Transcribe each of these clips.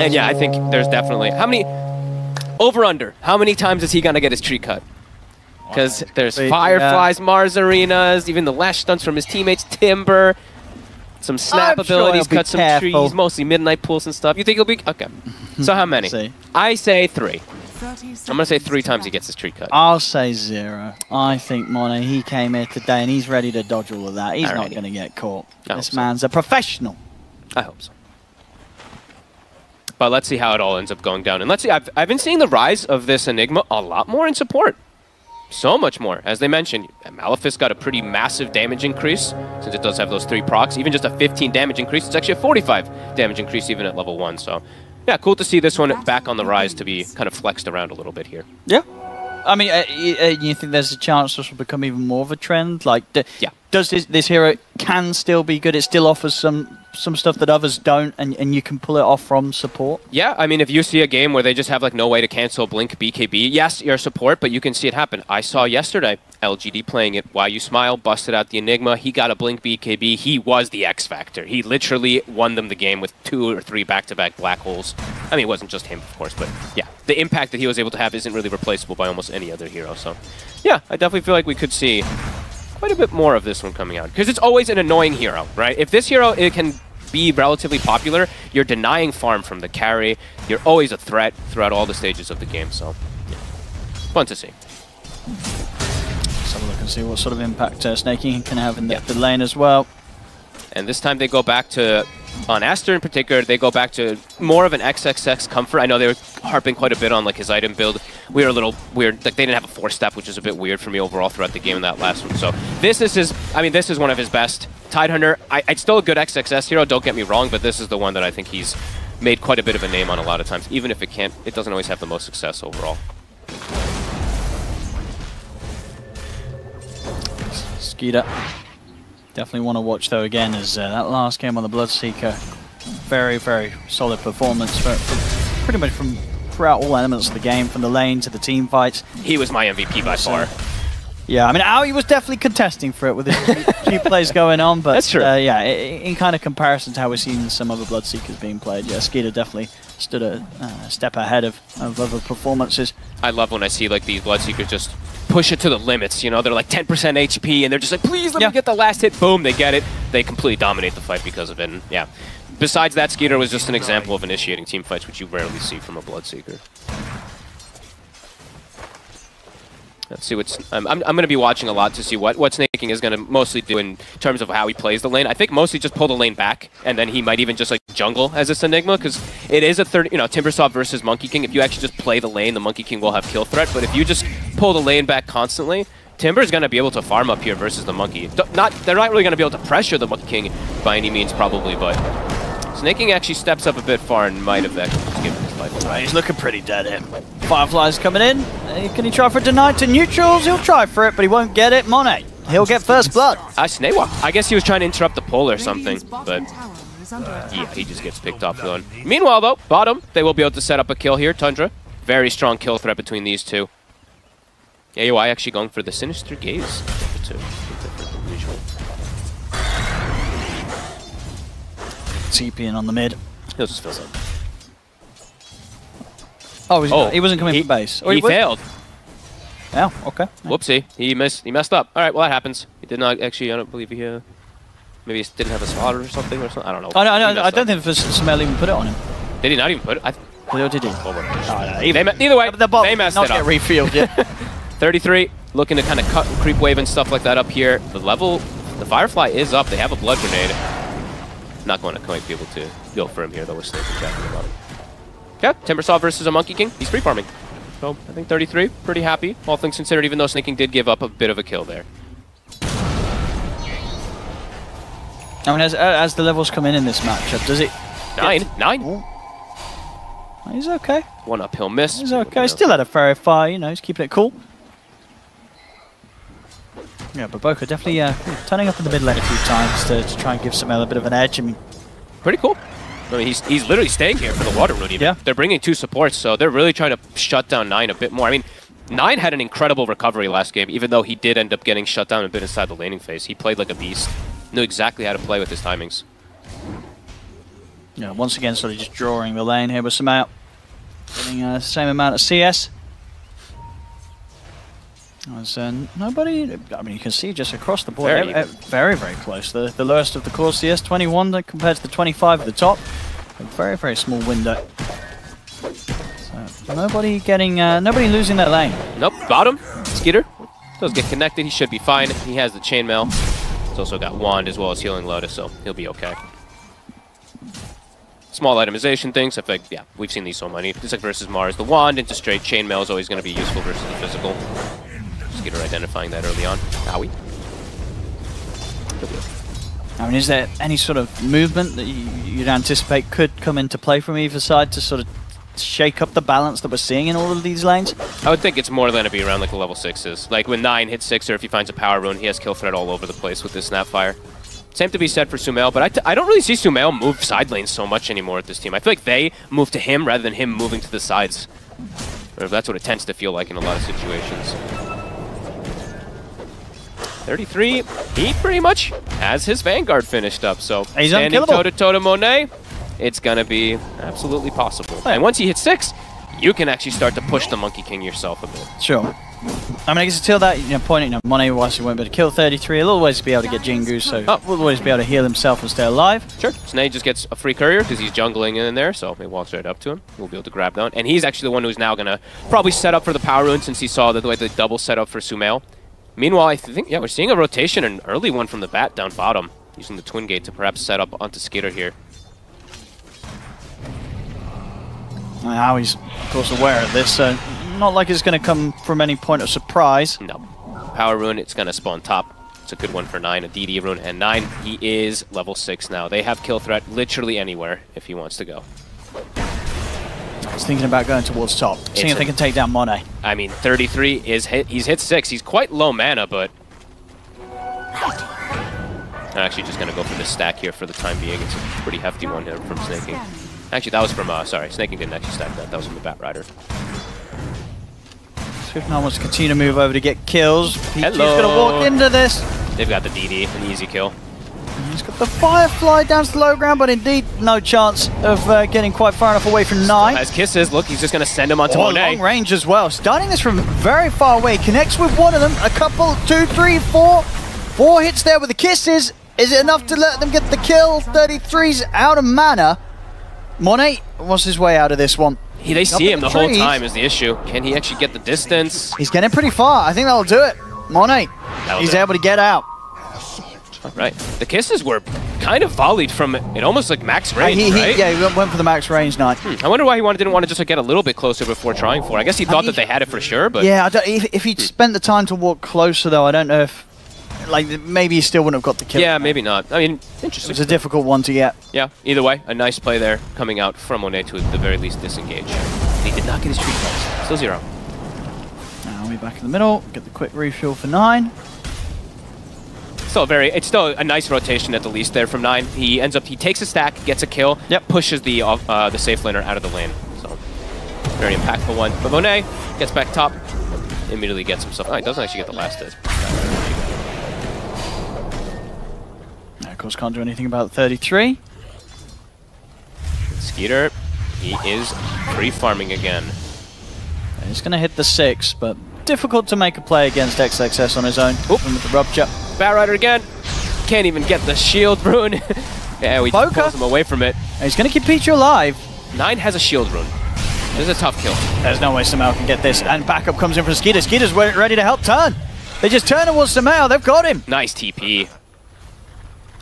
And yeah, I think there's definitely... How many... Over-under. How many times is he going to get his tree cut? Because there's Fireflies, Mars Arenas, even the lash stunts from his teammates, Timber, some snap abilities, cut some trees, mostly midnight pools and stuff. You think he'll be... Okay. So how many? I say 3. I'm going to say 3 times he gets his tree cut. I'll say 0. I think Monet, he came here today and he's ready to dodge all of that. He's not going to get caught. This man's a professional. I hope so. But let's see how it all ends up going down. And let's see, I've been seeing the rise of this Enigma a lot more in support. So much more. As they mentioned, Malefic's got a pretty massive damage increase, since it does have those 3 procs. Even just a 15 damage increase, it's actually a 45 damage increase even at level 1. So, yeah, cool to see this one back on the rise to be kind of flexed around a little bit here. Yeah. I mean, you think there's a chance this will become even more of a trend? Like, does this hero can still be good? It still offers some stuff that others don't, and you can pull it off from support? Yeah, I mean, if you see a game where they just have like no way to cancel Blink BKB, yes, you're support, but you can see it happen. I saw yesterday LGD playing it while you smile, busted out the Enigma. He got a Blink BKB. He was the X Factor. He literally won them the game with 2 or 3 back-to-back black holes. I mean, it wasn't just him, of course, but yeah, the impact that he was able to have isn't really replaceable by almost any other hero. So yeah, I definitely feel like we could see quite a bit more of this one coming out, because it's always an annoying hero, right? If this hero, it can be relatively popular, you're denying farm from the carry. You're always a threat throughout all the stages of the game, so yeah. Fun to see. Let's have a look and see what sort of impact Sneyking can have in the lane as well. And this time they go back to, on Aster in particular, they go back to more of an XXX comfort. I know they were harping quite a bit on like his item build. We were a little weird, like they didn't have a 4-step, which is a bit weird for me overall throughout the game in that last one. So this is his, I mean, this is one of his best. Tidehunter, it's still a good XXS hero, don't get me wrong, but this is the one that I think he's made quite a bit of a name on a lot of times, even if it doesn't always have the most success overall. Skiter. Definitely want to watch though again, as that last game on the Bloodseeker, very, very solid performance for pretty much from throughout all elements of the game, from the lane to the team fights. He was my MVP by far. Yeah, I mean, Aoi was definitely contesting for it with the few plays going on, but that's true. Yeah, in kind of comparison to how we've seen some other Bloodseekers being played, yeah, Skiter definitely stood a step ahead of other performances. I love when I see like these Bloodseekers just push it to the limits, you know, they're like 10% HP and they're just like, please let me get the last hit, boom, they get it. They completely dominate the fight because of it, and yeah. Besides that, Skiter was just an example of initiating team fights, which you rarely see from a Bloodseeker. Let's see what's... I'm going to be watching a lot to see what Sneyking is going to mostly do in terms of how he plays the lane. I think mostly just pull the lane back, and then he might even just like jungle as this Enigma, because it is a Timbersaw versus Monkey King. If you actually just play the lane, the Monkey King will have kill threat, but if you just pull the lane back constantly, Timber's going to be able to farm up here versus the Monkey. They're not really going to be able to pressure the Monkey King by any means, probably, but Sneyking actually steps up a bit far and might have actually just given his life away. He's looking pretty dead here. Fireflies coming in. Can he try for a deny to neutrals? He'll try for it, but he won't get it. Monet, he'll get first blood. Sneywa. I guess he was trying to interrupt the pull or something, but yeah, he just gets picked off going. Meanwhile, though, bottom, they will be able to set up a kill here. Tundra, very strong kill threat between these two. AOI actually going for the Sinister Gaze. TP in on the mid. He'll just fill up. Oh, he wasn't coming from base. He failed. Yeah, okay. Whoopsie. He messed up. All right, well, that happens. He did not actually, I don't believe he... maybe he didn't have a slot or something or something. I don't know. Oh, no, I don't think Sumail even put it on him. Did he not even put it? Or did he? Either way, they messed it up. Not get refilled yet. 33, looking to kind of cut and creep wave and stuff like that up here. The Firefly is up. They have a Blood Grenade. Not going to quite be able to go for him here, though, with Sneyking jacking him up. Yeah, Timbersaw versus a Monkey King. He's free farming. So I think 33, pretty happy, all things considered, even though Sneyking did give up a bit of a kill there. I mean, as the levels come in this matchup, does it... 9? Ooh. He's okay. One uphill miss. He's okay. Still had a fairy fire, you know, he's keeping it cool. Yeah, BoBoKa definitely turning up in the mid lane a few times to try and give Sumail a bit of an edge. I mean, pretty cool. I mean, he's literally staying here for the water rune even. Yeah. They're bringing 2 supports, so they're really trying to shut down 9 a bit more. I mean, 9 had an incredible recovery last game, even though he did end up getting shut down a bit inside the laning phase. He played like a beast. knew exactly how to play with his timings. Yeah, once again, sort of just drawing the lane here with Sumail. Getting the same amount of CS. As, nobody, I mean, you can see just across the board, very, very close. The lowest of the core CS, 21 compared to the 25 at the top. A very, very small window. So nobody getting, nobody losing that lane. Nope, bottom. Skiter does get connected. He should be fine. He has the chainmail. He's also got wand as well as healing lotus, so he'll be okay. Small itemization things. I think, yeah, we've seen these so many. Just like versus Mars, the wand into straight chainmail is always going to be useful versus the physical. Skiter identifying that early on. Owie. I mean, is there any sort of movement that you'd anticipate could come into play from either side to sort of shake up the balance that we're seeing in all of these lanes? I would think it's more going to be around like the level 6s. Like when 9 hits 6, or if he finds a power rune, he has kill threat all over the place with this Snapfire. Same to be said for Sumail, but I don't really see Sumail move side lanes so much anymore with this team. I feel like they move to him rather than him moving to the sides. Or that's what it tends to feel like in a lot of situations. 33, he pretty much has his Vanguard finished up, so he's standing unkillable. toe-to-toe to Monet, it's going to be absolutely possible. Yeah. And once he hits 6, you can actually start to push the Monkey King yourself a bit. Sure. I mean, I guess until that point, Monet whilst he won't be able to kill 33, he'll always be able to get Jingu, so will always be able to heal himself and stay alive. Sure. Sney just gets a free courier because he's jungling in there, so he walks right up to him. We'll be able to grab down. And he's actually the one who's now going to probably set up for the power rune since he saw the way the double set up for Sumail. Meanwhile, I think, yeah, we're seeing a rotation, an early one from the bat down bottom, using the Twin Gate to perhaps set up onto Skiter here. Now he's, of course, aware of this, so not like it's going to come from any point of surprise. No. Power rune, it's going to spawn top. It's a good one for 9, a DD rune, and 9, he is level 6 now. They have kill threat literally anywhere if he wants to go. He's thinking about going towards top, seeing if they can take down Monet. I mean, 33 is he's hit 6. He's quite low mana, but I'm actually just going to go for this stack here for the time being. It's a pretty hefty one here from Sneyking. Actually, that was from, sorry, Sneyking didn't actually stack that. That was from the Bat Rider. Swiftnut wants to continue to move over to get kills. He's Hello. going to walk into this. They've got the DD, an easy kill. He's got the Firefly down to the low ground, but indeed no chance of getting quite far enough away from 9. As Kisses, look, he's just going to send him onto Monet. Long range as well. Starting this from very far away. Connects with one of them. A couple, 2, 3, 4. 4 hits there with the Kisses. Is it enough to let them get the kill? 33's out of mana. Monet wants his way out of this one. They see him the whole time is the issue. Can he actually get the distance? He's getting pretty far. I think that'll do it. Monet, he's able to get out. All right. The Kisses were kind of volleyed from it almost like max range, right? Yeah, he went for the max range 9. I wonder why he didn't want to just like, get a little bit closer before trying for it. I guess he thought that they had it for sure, but... Yeah, if he'd spent the time to walk closer, though, I don't know if... Like, maybe he still wouldn't have got the kill. Yeah, maybe not. I mean, interesting. It was a difficult one to get. Yeah, either way, a nice play there, coming out from Monet to at the very least disengage. He did not get his tree calls. Still 0. Now we're back in the middle, get the quick refuel for 9. It's still a nice rotation at the least there from 9. He takes a stack, gets a kill, pushes the safe laner out of the lane. So, very impactful one. But Monet gets back top, immediately gets himself... Oh, he doesn't actually get the last hit. Of course, can't do anything about 33. Skiter, he is free farming again. He's going to hit the 6, but difficult to make a play against XXS on his own. Even with the rupture. Bat Rider again. Can't even get the shield rune. Yeah, we just pulls him away from it. He's going to keep Pichu alive. 9 has a shield rune. This is a tough kill. There's no way Sumail can get this. And backup comes in from Skiter. Skiter's ready to help turn. They just turn towards Sumail. They've got him. Nice TP.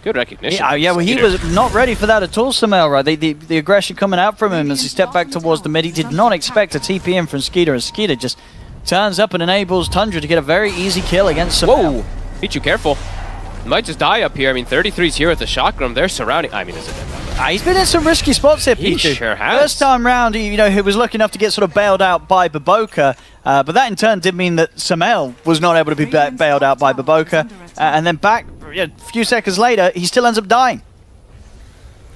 Good recognition. Yeah, well, he was not ready for that at all, Sumail, right? The aggression coming out from him as he stepped back towards the mid. He did not expect a TP in from Skiter, as Skiter just turns up and enables Tundra to get a very easy kill against Sumail. Whoa! Pichu, careful. He might just die up here. I mean, 33's here with the shotgun. They're surrounding... I mean, is it... He's been in some risky spots here, Pichu. He sure has. First time round, he was lucky enough to get sort of bailed out by BoBoKa, but that in turn did mean that Sumail was not able to be bailed out by BoBoKa, and then back a few seconds later, he still ends up dying.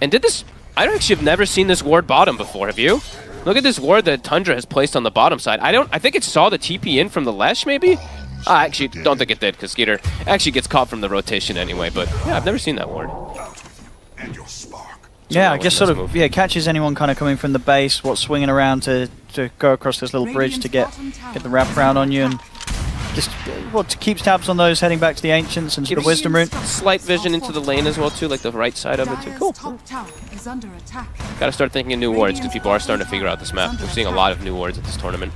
And did this... I actually have never seen this ward bottom before, have you? Look at this ward that Tundra has placed on the bottom side. I think it saw the TP in from the Lesh, maybe? I actually don't think it did, because Skiter actually gets caught from the rotation anyway, but yeah, I've never seen that ward. Yeah, I guess sort of, yeah, catches anyone kind of coming from the base, swinging around to go across this little bridge to get the wraparound on you, and just keeps tabs on those heading back to the Ancients and to the Wisdom Rune. Slight vision into the lane as well too, like the right side of it too. Cool. Gotta start thinking of new wards, because people are starting to figure out this map. We're seeing a lot of new wards at this tournament.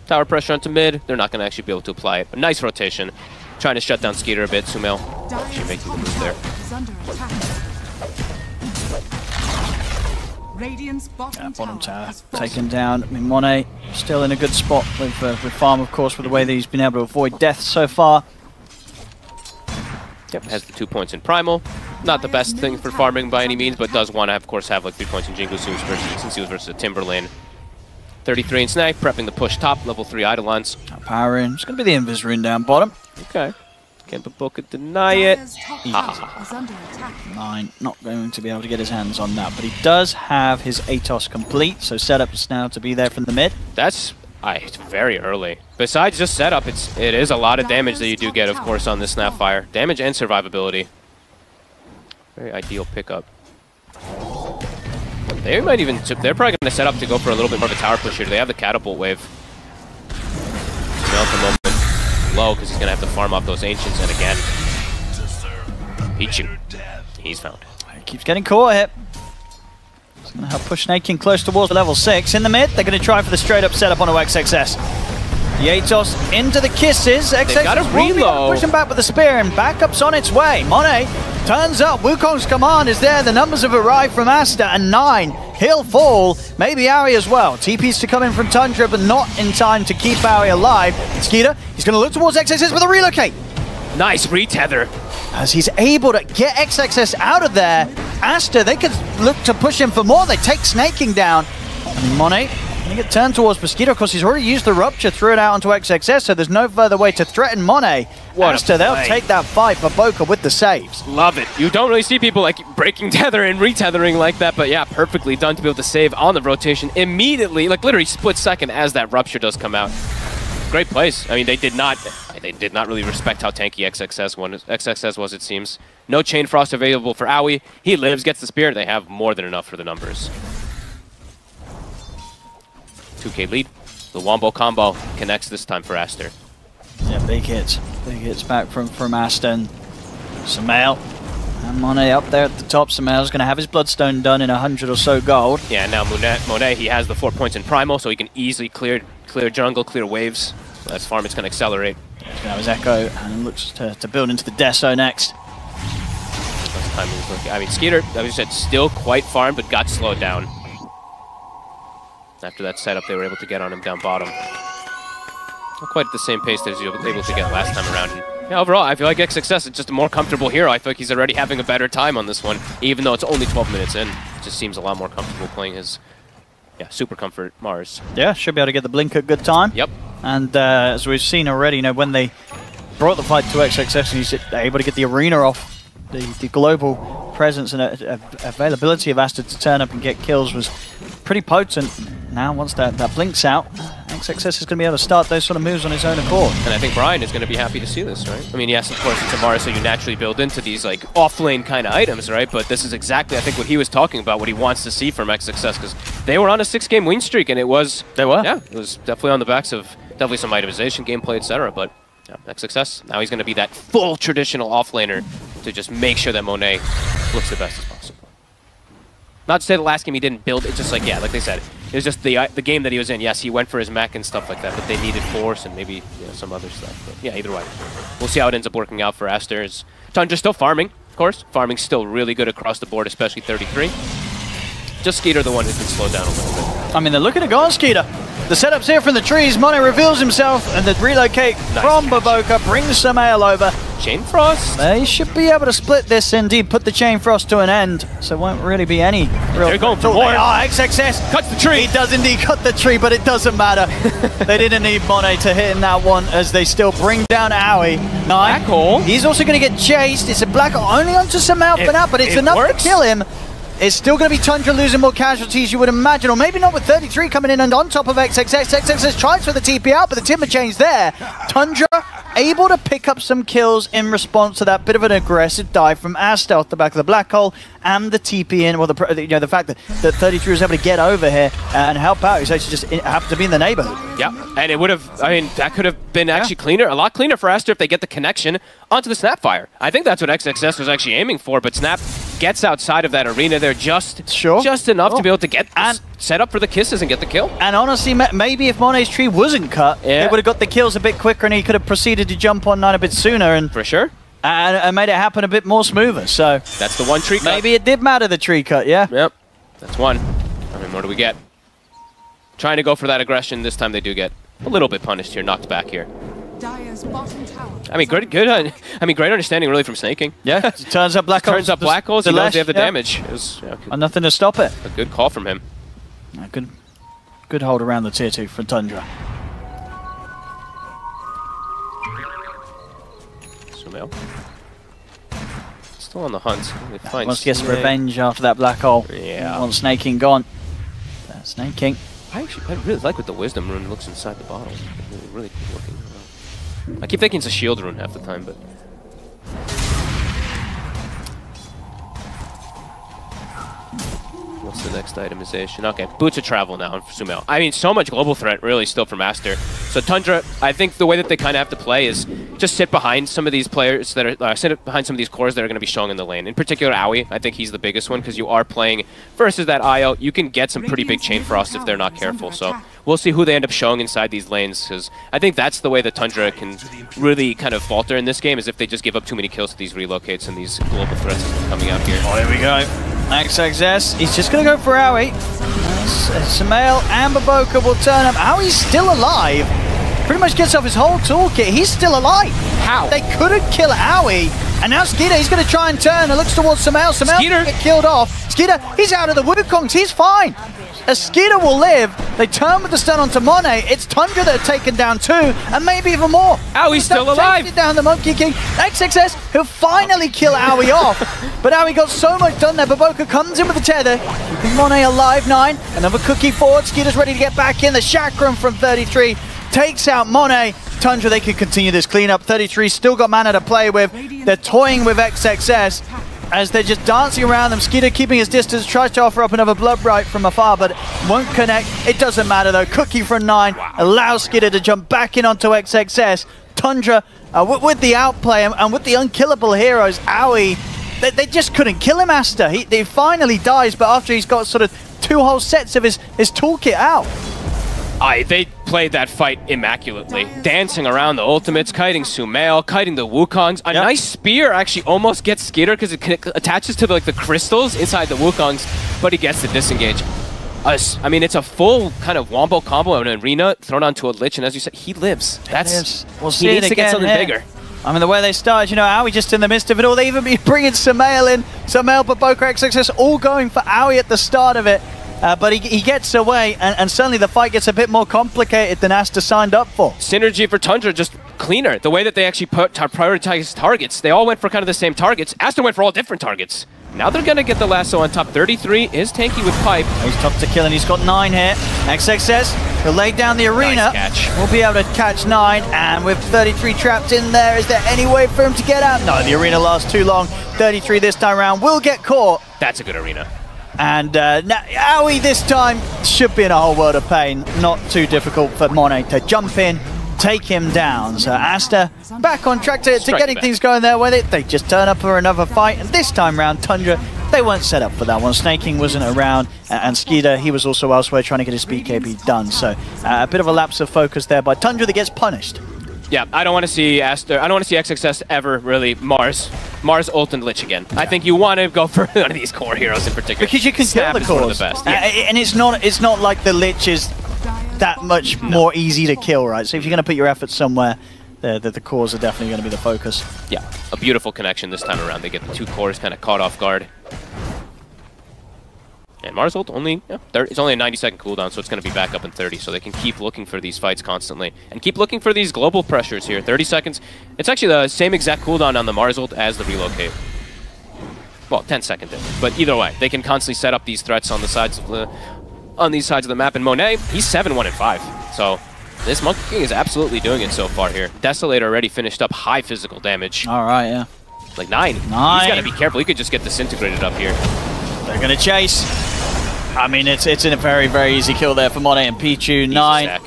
Tower pressure onto mid, they're not going to actually be able to apply it. But nice rotation. Trying to shut down Skiter a bit. Sumail actually making the move there. Yeah, bottom tower taken down. I mean, Monet still in a good spot with Farm, of course, with the way that he's been able to avoid death so far. Yep, has the 2 points in Primal. Not the best thing for farming by any means, but does want to, of course, have like 3 points in Jingle since he was versus a Timberlane. 33 in Snake, prepping the push top, level 3 Eidolons. Power in. It's going to be the Invis Rune down bottom. Okay. Can BoBoKa deny it? 9, not going to be able to get his hands on that, but he does have his Atos complete, so setups now to be there from the mid. That's it's very early. Besides just setup, it is a lot of damage that you do get, of course, on this Snapfire. Damage and survivability. Very ideal pickup. They might even, they're probably going to set up to go for a little bit more of a tower push here. They have the catapult wave. At the moment, low, because he's going to have to farm off those Ancients, and again, Pichu. He's found. He keeps getting caught here. He's going to help push Sneyking close towards level 6. In the mid, they're going to try for the straight up setup on a XXS. The Atos into the kisses. XXS got a reload. Push him back with the spear, and backup's on its way. Monet turns up. Wukong's command is there. The numbers have arrived from Aster, and 9. He'll fall. Maybe Ari as well. TP's to come in from Tundra, but not in time to keep Ari alive. Skiter, he's going to look towards XXS with a relocate. Nice retether. As he's able to get XXS out of there. Aster, they could look to push him for more. They take Sneyking down. And Monet going to get turned towards Mosquito. Of course, he's already used the Rupture, threw it out onto XXS, so there's no further way to threaten Monet. Aster, they'll take that fight for BoBoKa with the saves. Love it. You don't really see people like breaking tether and retethering like that, but yeah, perfectly done to be able to save on the rotation immediately, like literally split second as that Rupture does come out. Great plays. I mean, they did not really respect how tanky XXS was, it seems. No Chain Frost available for Aoi. He lives, gets the spear. They have more than enough for the numbers. 2K lead. The Wombo combo connects this time for Aster. Yeah, big hits. Big hits back from Aster and Sumail. And Monet up there at the top. Sumail's going to have his Bloodstone done in 100 or so gold. Yeah, now Monet, he has the 4 points in Primal, so he can easily clear jungle, clear waves. So that's farm, it's going to accelerate. He's going to have his Echo and looks to build into the Deso next. I mean, Skiter, as you said, still quite farmed, but got slowed down. After that setup, they were able to get on him down bottom. Not quite at the same pace that he was able to get last time around. And yeah, overall, I feel like XXS is just a more comfortable hero. I feel like he's already having a better time on this one, even though it's only 12 minutes in. It just seems a lot more comfortable playing his, super comfort Mars. Yeah, should be able to get the blink at good time. Yep. And as we've seen already, when they brought the fight to XXS, and he's able to get the arena off, the global presence and availability of Aster to turn up and get kills was pretty potent. Now, once that blink's out, XXS is going to be able to start those sort of moves on his own accord. And I think Brian is going to be happy to see this, right? I mean, yes, of course, it's a Mars, so you naturally build into these, like, off-lane kind of items, right? But this is exactly, I think, what he was talking about, what he wants to see from XXS, because they were on a 6-game win streak, and it was... They were? Yeah, it was definitely on the backs of definitely some itemization, gameplay, etc. But yeah, XXS, now he's going to be that full traditional off-laner to just make sure that Monet looks the best as possible. Not to say the last game he didn't build, it's just like, yeah, like they said, it was just the game that he was in. Yes, he went for his mech and stuff like that, but they needed force and maybe some other stuff. But yeah, either way, we'll see how it ends up working out for Aster. Tundra's still farming, of course. Farming's still really good across the board, especially 33. Just Skiter the one who's been slowed down a little bit. I mean, they're looking to go on Skiter. The setup's here from the trees. Monet reveals himself, and the relocate from BoBoKa brings Sumail over. Chain Frost. They should be able to split this, indeed, put the Chain Frost to an end. So it won't really be any real... They're going for more. XXS cuts the tree. He does indeed cut the tree, but it doesn't matter. They didn't need Monet to hit in that one, as they still bring down Aoi. Black hole. He's also going to get chased. It's a black hole only onto Sumail for now, but it's enough to kill him. It's still going to be Tundra losing more casualties, you would imagine, or maybe not with 33 coming in and on top of XXX. XXX tries for the TP out, but the timber change there. Tundra able to pick up some kills in response to that bit of an aggressive dive from Aster off the back of the black hole and the TP in. Well, the fact that 33 was able to get over here and help out. He's actually just happened to be in the neighborhood. Yeah, and it would have, I mean, that could have been actually cleaner, a lot cleaner for Aster if they get the connection onto the Snapfire. I think that's what XXS was actually aiming for, but Snap gets outside of that arena there just enough to be able to get set up for the kisses and get the kill. And honestly, maybe if Monet's tree wasn't cut, it would have got the kills a bit quicker and he could have proceeded to jump on 9 a bit sooner. And for sure. And made it happen a bit more smoother. So that's the one tree cut. Maybe it did matter, the tree cut, yeah? Yep, that's one. I mean, what do we get? Trying to go for that aggression. This time they do get a little bit punished here, knocked back here. I mean, great understanding really from Sneyking. Yeah, it turns up black holes. Turns up black holes. He knows they have the damage. It was nothing to stop it. A good call from him. Good hold around the tier 2 from Tundra. Sumail. Still on the hunt. Wants to get some revenge after that black hole. Yeah. Wants Sneyking gone. Sneyking. I really like what the Wisdom rune looks inside the bottle. Really looking. I keep thinking it's a shield rune half the time, but... What's the next itemization? Okay, Boots of Travel now for Sumail. I mean, so much global threat, really, still from Aster. So Tundra, I think the way that they kind of have to play is just sit behind some of these players that are... sit behind some of these cores that are going to be showing in the lane. In particular, Aoi, I think he's the biggest one, because you are playing versus that IO. You can get some pretty big chain frost if they're not careful, so... We'll see who they end up showing inside these lanes, because I think that's the way that Tundra can really kind of falter in this game, is if they just give up too many kills to these relocates and these global threats coming out here. Oh, there we go. XXS, he's just going to go for Aoi. Sumail and BoBoKa will turn up. Aoi's still alive. Pretty much gets off his whole toolkit. He's still alive. How? They couldn't kill Aoi. And now Skiter, he's going to try and turn and looks towards Sumail. Sumail get killed off. Skiter, he's out of the Wukongs. He's fine. As Skiter will live, they turn with the stun onto Monet. It's Tundra that are taken down too, and maybe even more. Aoi's still alive. Down the Monkey King. XXS, who'll finally kill Aoi off. But Aoi got so much done there. BoBoKa comes in with the tether, keeping Monet alive. 9. Another cookie forward. Skiter's ready to get back in. The chakram from 33 takes out Monet. Tundra, they could continue this cleanup. 33 still got mana to play with. They're toying with XXS as they're just dancing around them. Skiter keeping his distance, tries to offer up another blood right from afar, but won't connect. It doesn't matter though. Cookie from 9 allows Skiter to jump back in onto XXS. Tundra, with the outplay and with the unkillable heroes, Aoi, they just couldn't kill him, Aster. He finally dies, but after he's got sort of 2 whole sets of his toolkit out. They played that fight immaculately. Dancing around the ultimates, kiting Sumail, kiting the Wukongs. A nice spear actually almost gets Skiter because it attaches to the crystals inside the Wukongs, but he gets to disengage. I mean, it's a full kind of wombo combo in an arena thrown onto a Lich, and as you said, he lives. We'll see he needs to get something bigger. I mean, the way they started, you know, Aoi just in the midst of it all. They even be bringing Sumail in. Sumail, BoBoKa, XXS, all going for Aoi at the start of it. But he gets away, and suddenly the fight gets a bit more complicated than Aster signed up for. Synergy for Tundra, just cleaner. The way that they actually prioritized targets. They all went for kind of the same targets. Aster went for all different targets. Now they're going to get the lasso on top. 33 is tanky with Pipe. He's tough to kill, and he's got 9 here. XXS, he'll lay down the arena. Nice catch. We'll be able to catch 9, and with 33 trapped in there, is there any way for him to get out? No, the arena lasts too long. 33 this time around will get caught. That's a good arena. And now Aoi this time should be in a whole world of pain. Not too difficult for Monet to jump in, take him down. So Aster back on track to getting things going there with it. They just turn up for another fight, and this time round Tundra, they weren't set up for that one. Sneyking wasn't around, and Skiter, he was also elsewhere trying to get his BKB done. So a bit of a lapse of focus there by Tundra that gets punished. Yeah, I don't want to see Aster. I don't want to see XXS ever really Mars ult and Lich again. I think you want to go for one of these core heroes in particular. Because you can kill the cores. One of the best. And it's not like the Lich is that much more easy to kill, right? So if you're going to put your efforts somewhere, the cores are definitely going to be the focus. Yeah, a beautiful connection this time around. They get the 2 cores kind of caught off guard. And Mars ult only, it's only a 90-second cooldown, so it's going to be back up in 30, so they can keep looking for these fights constantly. And keep looking for these global pressures here. 30 seconds. It's actually the same exact cooldown on the Mars ult as the relocate. Well, 10-second difference. But either way, they can constantly set up these threats on the sides of the map. And Monet, he's 7-1-5. So this Monkey King is absolutely doing it so far here. Desolator already finished up high physical damage. All right, yeah. Like 9. He's got to be careful. He could just get disintegrated up here. They're going to chase. I mean, it's in a very, very easy kill there for Monet and Pichu. 9.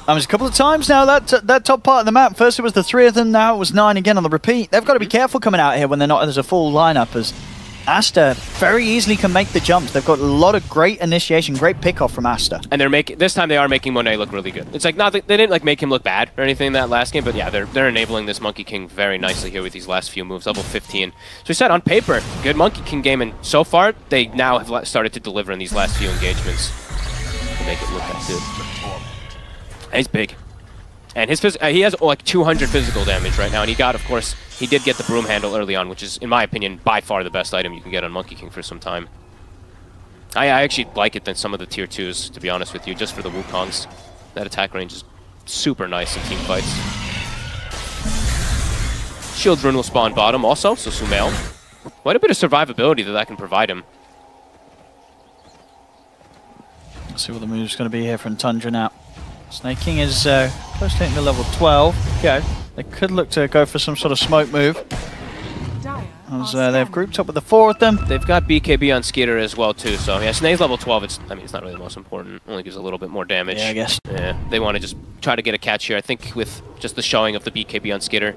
It's a couple of times now, that top part of the map. First it was the 3 of them, now it was 9 again on the repeat. They've got to be careful coming out here when they're not as a full lineup, as Aster very easily can make the jumps. They've got a lot of great initiation, great pick-off from Aster. And this time they are making Monet look really good. It's like, they didn't like make him look bad or anything in that last game, but yeah, they're enabling this Monkey King very nicely here with these last few moves. Level 15. So we said on paper, good Monkey King game, and so far they now have started to deliver in these last few engagements to make it look that good. And he's big. And he has like 200 physical damage right now, and he did get the broom handle early on, which is, in my opinion, by far the best item you can get on Monkey King for some time. I actually like it than some of the tier 2s, to be honest with you, just for the Wukongs. That attack range is super nice in team fights. Shield Rune will spawn bottom also, so Sumail. Quite a bit of survivability that can provide him. Let's see what the move's going to be here from Tundra now. Sneyking is close to hitting the level 12. Okay. They could look to go for some sort of smoke move. As they've grouped up with the 4 of them. They've got BKB on Skiter as well too, so yeah, Sney's level 12, it's not really the most important. Only gives a little bit more damage. Yeah, I guess. Yeah, they want to just try to get a catch here, I think, with just the showing of the BKB on Skiter.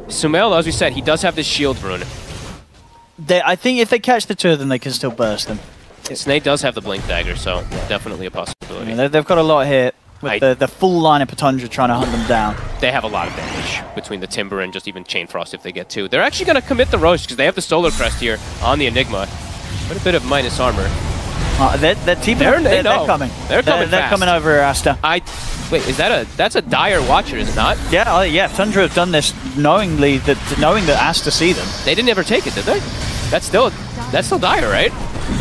Sumail, as we said, he does have this shield rune. I think if they catch the 2 of them, they can still burst them. Sney does have the blink dagger, so definitely a possibility. Yeah, they've got a lot here with the full lineup of Tundra trying to hunt them down. They have a lot of damage between the Timber and just even Chain Frost if they get 2. They're actually going to commit the Roche because they have the Solar Crest here on the Enigma. Quite a bit of minus armor. They're coming. They're coming over Aster. Wait, that's a Dire Watcher, is it not? Yeah, yeah. Tundra have done this knowing that Aster see them. They didn't ever take it, did they? That's still Dire, right?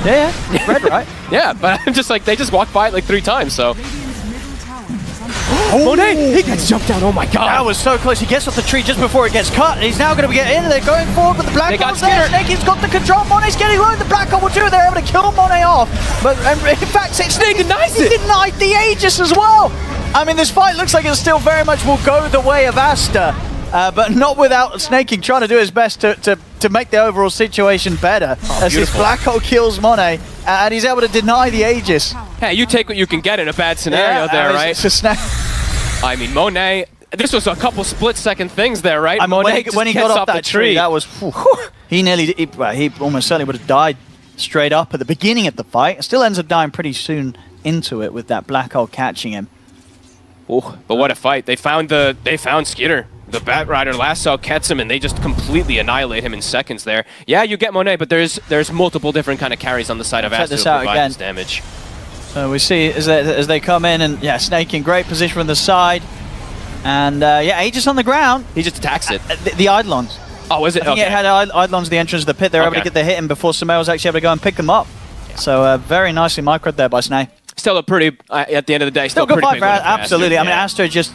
Yeah, red, right? Yeah, but I'm just like, they just walked by it like 3 times, so. Oh, Monet! He gets jumped down, oh my god! That was so close. He gets off the tree just before it gets cut. He's now going to get in. They're going forward with the black hole's there. Sneykin's got the control. Monet's getting low. The black hole will do it. They're able to kill Monet off. But in fact, Sneyking denies it. He denied the Aegis as well. I mean, this fight looks like it still very much will go the way of Aster. But not without Sneyking trying to do his best to make the overall situation better. As this black hole kills Monet, and he's able to deny the Aegis. Hey, you take what you can get in a bad scenario there, right? I mean, Monet, this was a couple split-second things there, right? I mean, when he got off that tree, that was... He almost certainly would have died straight up at the beginning of the fight. Still ends up dying pretty soon into it with that black hole catching him. Ooh, but what a fight. They found Skiter. The Batrider lasso gets him, and they just completely annihilate him in seconds there. Yeah, you get Monet, but there's multiple different kind of carries on the side of Aster to provide this damage. So we see as they come in, and yeah, Snake in great position from the side. And yeah, Aegis on the ground. He just attacks it. The Eidolons. Oh, is it? I think it had Eidolons at the entrance of the pit. They were able to get the hit in before Sumail was actually able to go and pick them up. Yeah. So very nicely microed there by Sney. Still a pretty, at the end of the day, still good pretty fight for absolutely. I mean, Aster just,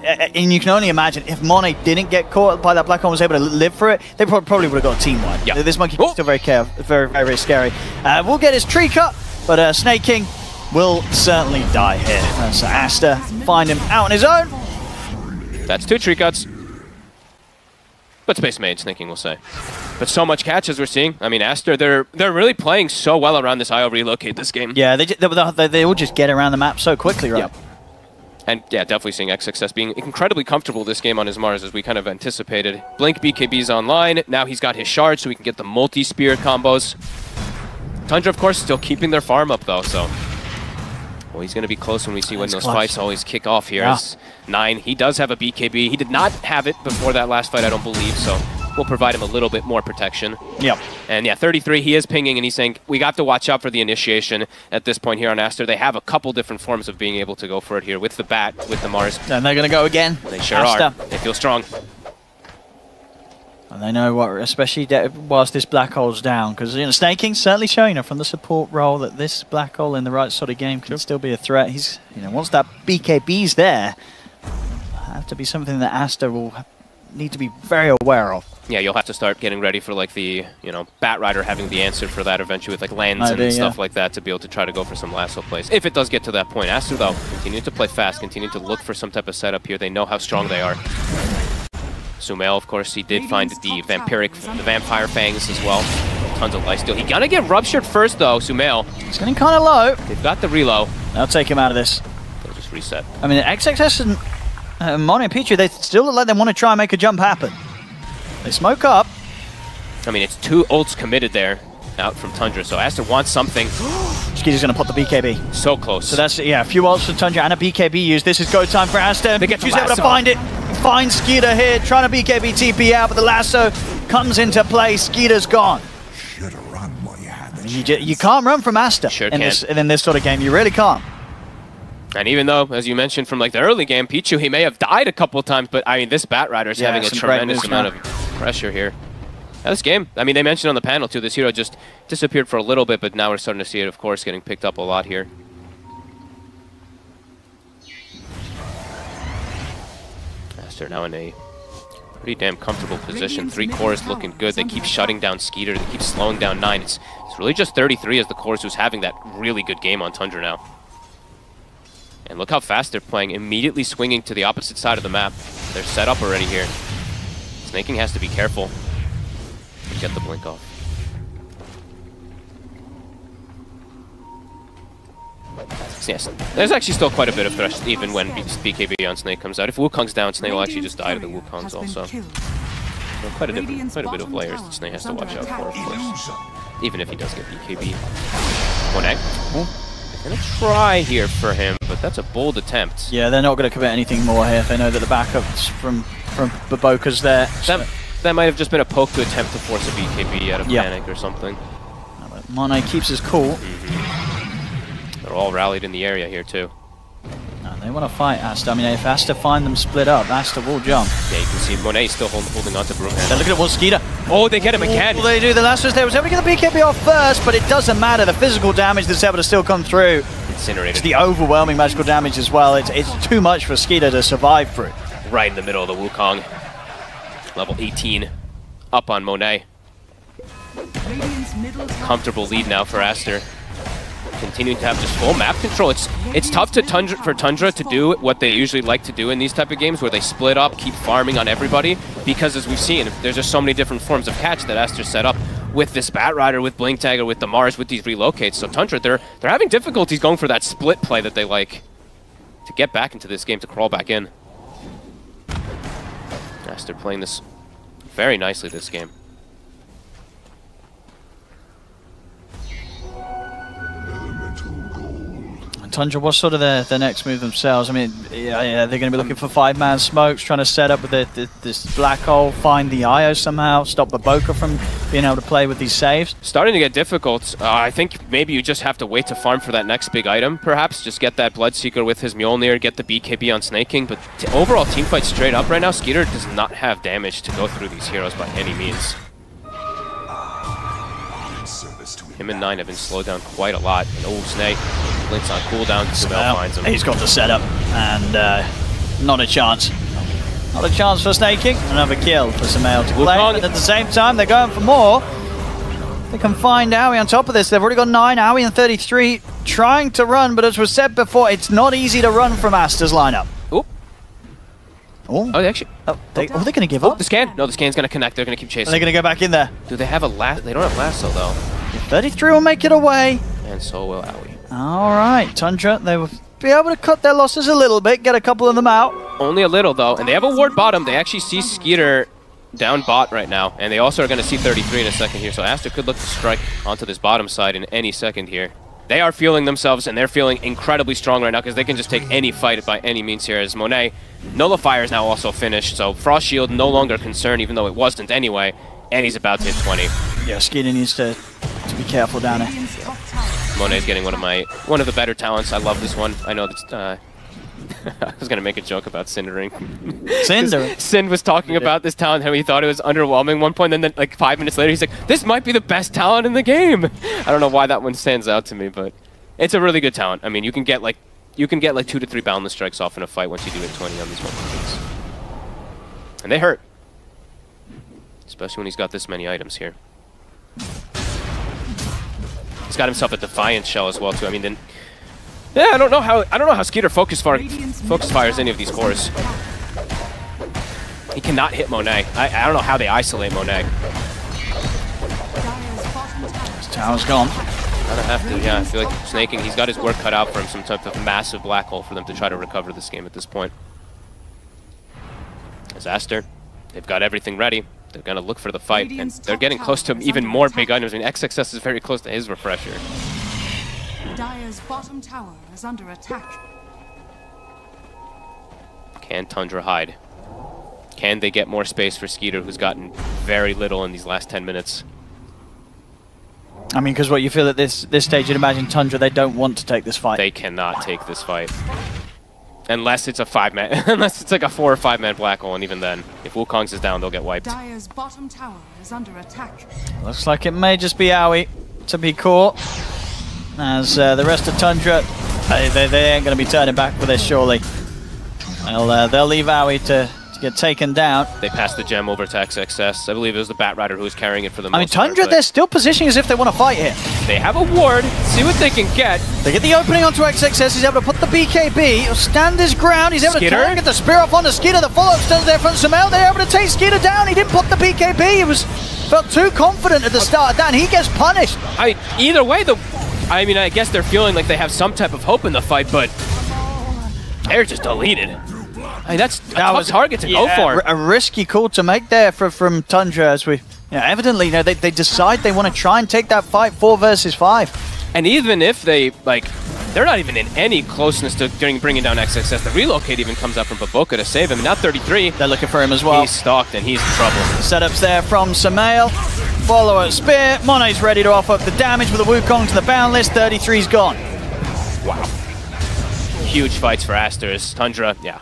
and you can only imagine if Monet didn't get caught by that black hole and was able to live for it, they probably would have got a team wipe. Yeah. This monkey is still very careful, very scary. We'll get his tree cut, but Sneyking will certainly die here. So Aster find him out on his own. That's 2 tree cuts. But Space Mage, Sneyking will say. But so much catch as we're seeing. I mean, Aster, they're really playing so well around this IO relocate this game. Yeah, they all just get around the map so quickly, right? Yep. And yeah, definitely seeing XXS being incredibly comfortable this game on his Mars as we kind of anticipated. Blink BKB's online. Now he's got his shard so we can get the multi-spear combos. Tundra, of course, still keeping their farm up though, so. Well, he's going to be close when we see when those fights always kick off here. Yeah. 9, he does have a BKB. He did not have it before that last fight, I don't believe, so we'll provide him a little bit more protection. Yep. And yeah, 33, he is pinging, and he's saying, we got to watch out for the initiation at this point here on Aster. They have a couple different forms of being able to go for it here with the Bat, with the Mars. And they're going to go again. They sure are. They feel strong. And they know what, especially whilst this black hole's down, because Sneyking certainly showing from the support role that this black hole in the right sort of game can still be a threat. He's, once that BKB's there, have to be something that Aster will need to be very aware of. Yeah, you'll have to start getting ready for like the, you know, Bat Rider having the answer for that eventually with like lands and stuff like that to be able to try to go for some lasso plays. If it does get to that point. Aster though, continue to play fast, continue to look for some type of setup here. They know how strong they are. Sumail, of course, he did find the Vampire Fangs as well. Tons of lifesteal. He gonna get ruptured first though, Sumail. He's getting kind of low. They've got the reload. They'll take him out of this. They'll just reset. I mean, XXS and Monet and Pichu, they still look like they want to try and make a jump happen. They smoke up. I mean, it's 2 ults committed there out from Tundra, so Aster wants something. Skiter's going to put the BKB. So close. So that's, yeah, a few ults for Tundra and a BKB used. This is go time for Aster. They get Pichu's able to find it. Finds Skiter here, trying to BKB TP out, but the lasso comes into play. Skiter's gone. Should have run while you had the You can't run from Aster in this sort of game. You really can't. And even though, as you mentioned from like the early game, Pichu, he may have died a couple of times, but I mean, this Bat Rider is having a tremendous amount of pressure here. Now, this game, I mean, they mentioned on the panel too, this hero just disappeared for a little bit, but now we're starting to see it, of course, getting picked up a lot here. Aster now in a pretty damn comfortable position. 3 cores looking good. They keep shutting down Skiter. They keep slowing down 9. It's really just 33 as the cores who's having that really good game on Tundra now. And look how fast they're playing, immediately swinging to the opposite side of the map. They're set up already here. Sneyking has to be careful. Get the blink off. Yes, there's actually still quite a bit of thresh even when BKB on Snake comes out. If Wukong's down, Snake will actually just die to the Wukongs also. So quite a bit of layers that Snake has to watch out for, of course. Even if he does get BKB. Monet. They're gonna try here for him, but that's a bold attempt. Yeah, they're not gonna commit anything more here. They know that the backups from BoBoKa's there. That might have just been a poke to attempt to force a BKB out of panic or something. Monet keeps his cool. They're all rallied in the area here too. They want to fight Aster. I mean, if Aster find them split up, Aster will jump. Yeah, you can see Monet still holding on to Broomhand. They're looking at one Skiter. Oh, they get him again. They do. The lasso's there. Was able to get the BKB off first, but it doesn't matter. The physical damage that's able to still come through. Incinerated. It's the overwhelming magical damage as well. It's too much for Skiter to survive through. Right in the middle of the Wukong. Level 18. Up on Monet. Comfortable lead now for Aster. Continuing to have just full map control. It's tough for Tundra to do what they usually like to do in these type of games where they split up, keep farming on everybody, because as we've seen, there's just so many different forms of catch that Aster set up with this Bat Rider, with Blink Tagger, with the Mars, with these relocates. So Tundra, they're having difficulties going for that split play that they like to get back into this game, to crawl back in. Aster playing this very nicely this game. Tundra, what's sort of their next move themselves? I mean, yeah, they're going to be looking for 5-man smokes, trying to set up with this black hole, find the IO somehow, stop BoBoKa from being able to play with these saves. Starting to get difficult. I think maybe you just have to wait to farm for that next big item, perhaps. Just get that Bloodseeker with his Mjolnir, get the BKB on Sneyking. But overall teamfight straight up right now, Skiter does not have damage to go through these heroes by any means. Him and 9 have been slowed down quite a lot. And oh, Snake, Blink's on cooldown, Sumail finds him. He's got the setup, and not a chance. Not a chance for Sneyking. Another kill for Sumail to claim, and at the same time, they're going for more. They can find Aoi on top of this. They've already got 9, Aoi and 33, trying to run, but as was said before, it's not easy to run from Aster's lineup. Oop. Oh, they actually... they're going to give up? The scan? No, the scan's going to connect. They're going to keep chasing. Are they going to go back in there? Do they have a lasso? They don't have lasso, though. 33 will make it away. And so will Aoi. All right, Tundra, they will be able to cut their losses a little bit, get a couple of them out. Only a little, though. And they have a ward bottom. They actually see Skiter down bot right now. And they also are going to see 33 in a second here. So Aster could look to strike onto this bottom side in any second here. They are feeling themselves, and they're feeling incredibly strong right now because they can just take any fight by any means here. As Monet, Nullifier is now also finished. So Frost Shield no longer a concern, even though it wasn't anyway. And he's about to hit 20. Yeah, Skiter needs to be careful down there. Monet's getting one of the better talents. I love this one. I know that I was gonna make a joke about Cindering. Sind was talking about this talent, how he thought it was underwhelming one point, and then like 5 minutes later he's like, this might be the best talent in the game. I don't know why that one stands out to me, but it's a really good talent. I mean, you can get like 2 to 3 boundless strikes off in a fight once you do hit 20 on these weapons. And they hurt. especially when he's got this many items here. He's got himself a Defiant Shell as well too. I mean, then, yeah, I don't know how Skiter focus fires any of these cores. He cannot hit Monet. I don't know how they isolate Monet. His tower's gone. Gonna have to, yeah. I feel like Sneyking, he's got his work cut out for him, some type of massive black hole for them to try to recover this game at this point. As Aster, they've got everything ready. They're gonna look for the fight, and they're getting close to even more big items. I mean, XXS is very close to his refresher. Dire's bottom tower is under attack. Can Tundra hide? Can they get more space for Skiter, who's gotten very little in these last 10 minutes? I mean, because what you feel at this stage, you'd imagine Tundra, they don't want to take this fight. They cannot take this fight. Unless it's a 5-man, unless it's like a 4 or 5-man black hole, and even then, if Wukong's is down, they'll get wiped. Dire's bottom tower is under attack. Looks like it may just be Aoi to be caught. As the rest of Tundra, they ain't going to be turning back for this, surely. They'll leave Aoi to get taken down. They passed the gem over to XXS. I believe it was the Bat Rider who was carrying it for the most part. I mean, Tundra, they're still positioning as if they want to fight here. They have a ward. See what they can get. They get the opening onto XXS. He's able to put the BKB. He'll stand his ground. He's able to target the spear off onto Skiter. The follow-up stands there from Sumail. They're able to take Skiter down. He didn't put the BKB. He felt too confident at the start of that, and he gets punished. Either way, I mean, I guess they're feeling like they have some type of hope in the fight, but they're just deleted. I mean, that's a tough target to go for. A risky call to make there from Tundra, as we evidently they decide they want to try and take that fight 4 versus 5. And even if they they're not even in any closeness to bringing down XXS. The relocate even comes up from BoBoKa to save him. Now 33. They're looking for him as well. He's stalked and he's in trouble. Setups there from Sumail. Follow-up spear. Monet's ready to offer up the damage with the Wukong to the bound list. 33's gone. Wow. Huge fights for Aster's. Tundra, yeah.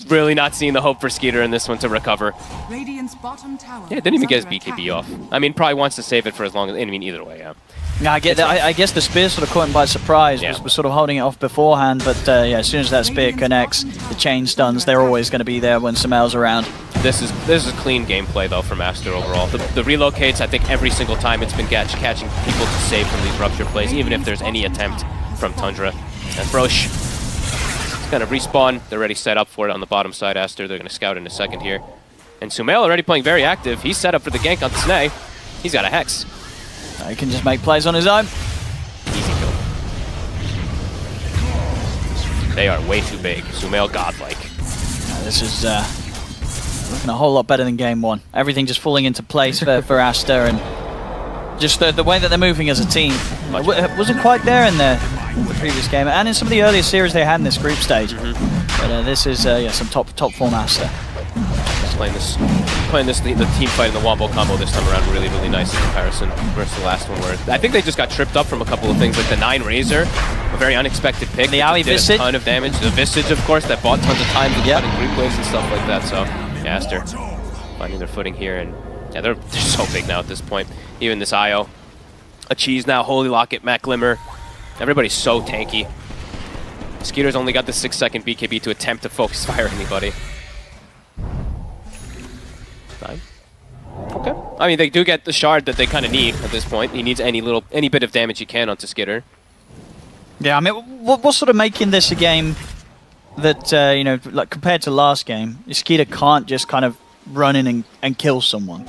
Really not seeing the hope for Skiter in this one to recover. Radiant's bottom tower. Yeah, didn't even get his BKB off. I mean, probably wants to save it for as long as. I mean, either way, yeah. Yeah, I get that. I guess the spear sort of caught him by surprise. Yeah. Was sort of holding it off beforehand, but yeah, as soon as that spear connects, the chain stuns. They're always going to be there when Sumail's around. This is clean gameplay though from Aster overall. The relocates, I think every single time it's been catching people to save from these rupture plays, even if there's any attempt from Tundra. And Brosh going to respawn. They're already set up for it on the bottom side, Aster. They're going to scout in a second here. And Sumail already playing very active. He's set up for the gank on Sney. He's got a Hex. He can just make plays on his own. Easy kill. They are way too big. Sumail godlike. This is looking a whole lot better than game 1. Everything just falling into place for Aster, and just the way that they're moving as a team. It wasn't quite there in the previous game, and in some of the earlier series they had in this group stage. But this is some top form Aster. Playing the team fight in the Wombo combo this time around really nice in comparison versus the last one, where I think they just got tripped up from a couple of things, like the 9 Razor, a very unexpected pick. The Aoi Visage. A ton of damage. The Visage, of course, that bought tons of time with cutting replays and stuff like that. So yeah, Aster finding their footing here, and yeah, they're so big now at this point. Even this IO, a cheese now, Holy Locket, Mac Glimmer. Everybody's so tanky. Skiter's only got the 6-second BKB to attempt to focus fire anybody. Okay. I mean, they do get the shard that they kind of need at this point. He needs any bit of damage he can onto Skiter. Yeah, I mean, what's sort of making this a game that, you know, like compared to last game, Skiter can't just kind of run in and kill someone?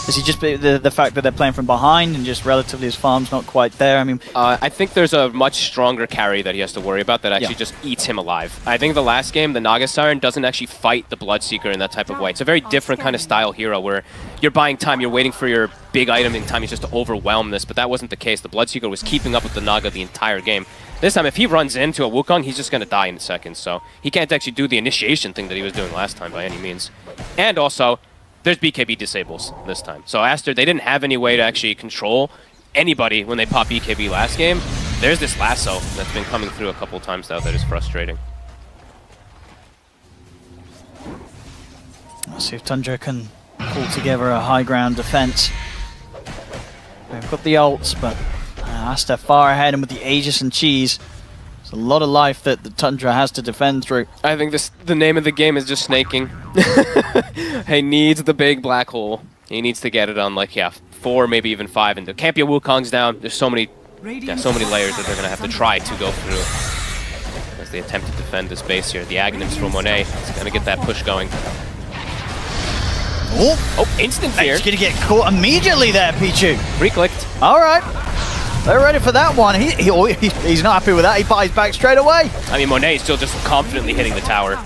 Is it just the fact that they're playing from behind and just relatively his farm's not quite there? I mean, I think there's a much stronger carry that he has to worry about that actually just eats him alive. I think the last game, the Naga Siren doesn't actually fight the Bloodseeker in that type of way. It's a very different kind of style hero where you're buying time, you're waiting for your big item in time, just to overwhelm this, but that wasn't the case. The Bloodseeker was keeping up with the Naga the entire game. This time, if he runs into a Wukong, he's just going to die in seconds, so he can't actually do the initiation thing that he was doing last time by any means. And also, there's BKB disables this time. So Aster, they didn't have any way to actually control anybody when they pop BKB last game. There's this lasso that's been coming through a couple times now that is frustrating. Let's see if Tundra can pull together a high ground defense. They've got the ults, but Aster far ahead, and with the Aegis and Cheese, It's a lot of life that the Tundra has to defend through. I think the name of the game is just Sneyking. He needs the big black hole. He needs to get it on, like, yeah, 4, maybe even 5. And there can't be a Wukong's down. There's so many layers that they're going to have to try to go through as they attempt to defend this base here. The Aghanims from Monet is going to get that push going. Oh, instant fear. He's going to get caught immediately there, Pichu. Re-clicked. All right. They're ready for that one. He's not happy with that. He buys back straight away. I mean, Monet is still just confidently hitting the tower.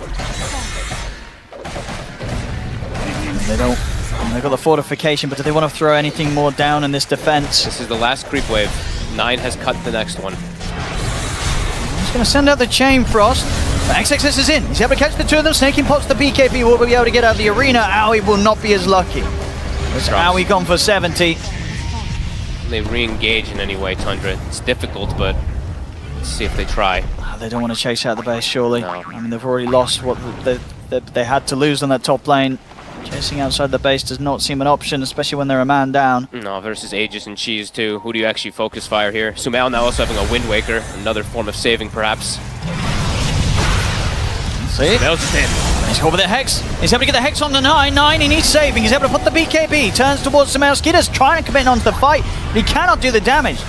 They've got the fortification, but do they want to throw anything more down in this defense? This is the last creep wave. 9 has cut the next one. He's going to send out the Chain Frost. XXS is in. He's able to catch the two of them. Sneyking pops the BKB. Will be able to get out of the arena. Aoi will not be as lucky. It's Aoi gone for 70. They re-engage in any way, Tundra. It's difficult, but let's see if they try. They don't want to chase out the base, surely. No. I mean, they've already lost what they had to lose on that top lane. Chasing outside the base does not seem an option, especially when they're a man down. No, versus Aegis and Cheese, too. Who do you actually focus fire here? Sumail now also having a Wind Waker. Another form of saving, perhaps. See? Sumail's just in. He's over the Hex. He's able to get the Hex on the 9. 9, he needs saving. He's able to put the BKB. Turns towards Sumail. Skitter's trying to commit onto the fight, but he cannot do the damage.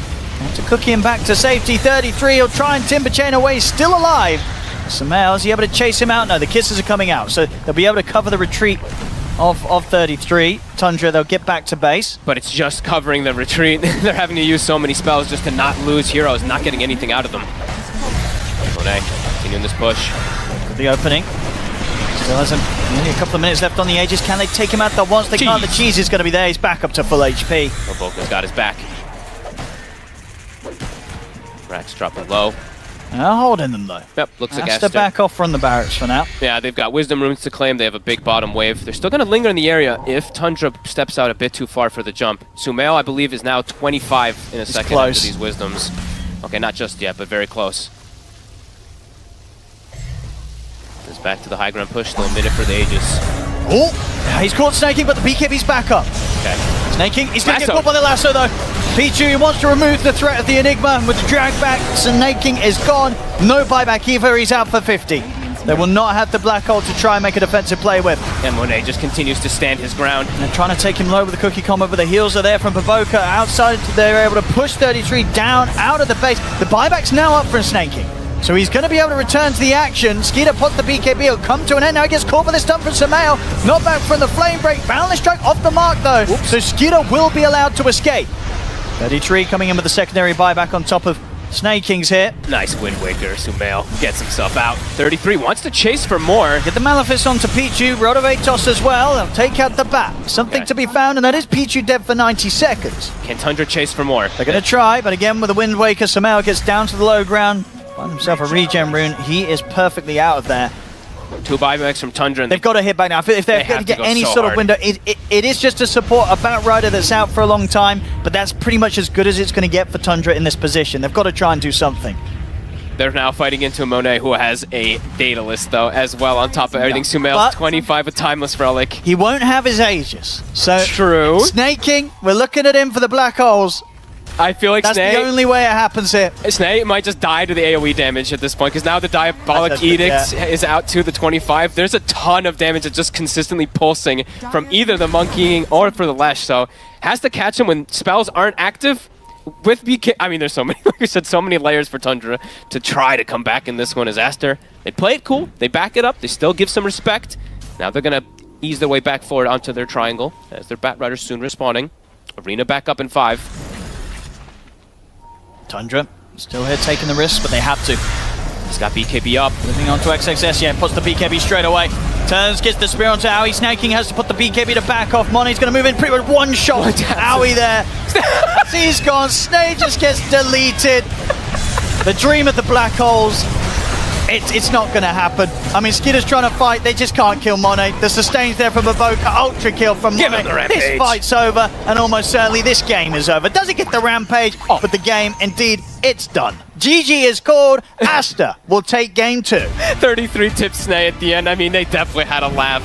To cookie him back to safety. 33, he'll try and Timber Chain away. Still alive. Sumail, is he able to chase him out? No, the kisses are coming out, so they'll be able to cover the retreat of 33. Tundra, they'll get back to base. But it's just covering the retreat. They're having to use so many spells just to not lose heroes, not getting anything out of them. Monet continuing this push. With the opening. Still has only a couple of minutes left on the Aegis. Can they take him out the once? They can't. The Cheese is going to be there. He's back up to full HP. BoBoKa's got his back. Rax dropping low. Holding them though. Yep, looks like Aster Aster. back off from the barracks for now. Yeah, they've got Wisdom Runes to claim. They have a big bottom wave. They're still going to linger in the area if Tundra steps out a bit too far for the jump. Sumail, I believe, is now 25 in a second after these Wisdoms. Okay, not just yet, but very close. Goes back to the high ground push. Still a minute for the Aegis. Oh, he's caught Sneyking, but the BKB's back up. Okay. Sneyking, he's going to get caught by the lasso though. Pichu, he wants to remove the threat of the Enigma with the drag back. Sneyking is gone. No buyback either. He's out for 50. They will not have the black hole to try and make a defensive play with. And Monet just continues to stand his ground. And they're trying to take him low with the cookie combo, but the heals are there from BoBoKa. Outside, they're able to push 33 down out of the base. The buyback's now up for Sneyking. So he's going to be able to return to the action. Skiter put the BKB, he'll come to an end. Now he gets caught by the stun from Sumail. Not back from the flame break. Boundless strike off the mark though. Oops. So Skiter will be allowed to escape. 33 coming in with the secondary buyback on top of Sneyking's here. Nice Wind Waker. Sumail gets himself out. 33 wants to chase for more. Get the Malefice onto Pichu. Rotovatos as well. They'll take out the bat. Something to be found, and that is Pichu dead for 90 seconds. Can Tundra chase for more? They're going to try, but again with the Wind Waker, Sumail gets down to the low ground. Find himself a regen rune. He is perfectly out of there. 2 buybacks from Tundra. And they've got to hit back now. If they're going to get any sort of window, it is just a support, a Batrider that's out for a long time, but that's pretty much as good as it's going to get for Tundra in this position. They've got to try and do something. They're now fighting into Monet, who has a Daedalus, though, as well, on top of everything. Sumail, 25 with Timeless Relic. He won't have his Aegis. So true. Sneyking, we're looking at him for the black holes. I feel like that's the only way it happens here. Sney might just die to the AoE damage at this point, because now the Diabolic Edict is out to the 25. There's a ton of damage that's just consistently pulsing from either the Monkeying or for the Lash, so has to catch him when spells aren't active. With BK, I mean, there's so many, like we said, so many layers for Tundra to try to come back in this one as Aster. They play it cool, they back it up, they still give some respect. Now they're going to ease their way back forward onto their triangle as their Batrider soon respawning. Arena back up in 5. Tundra still here taking the risks, but they have to. He's got BKB up. Moving on to XXS, yeah, puts the BKB straight away. Turns, gets the spear onto Aoi. Sneyking has to put the BKB to back off. Monet's going to move in pretty much one shot. Aoi there. As he's gone, Sney just gets deleted. The dream of the black holes. It's not going to happen. I mean, Skitter's trying to fight. They just can't kill Monet. The sustain's there from BoBoKa. Ultra kill from Monet. This fight's over, and almost certainly this game is over. Does it get the rampage? But the game, indeed, it's done. GG is called. Aster will take game 2. 33 tips Sney at the end. I mean, they definitely had a laugh.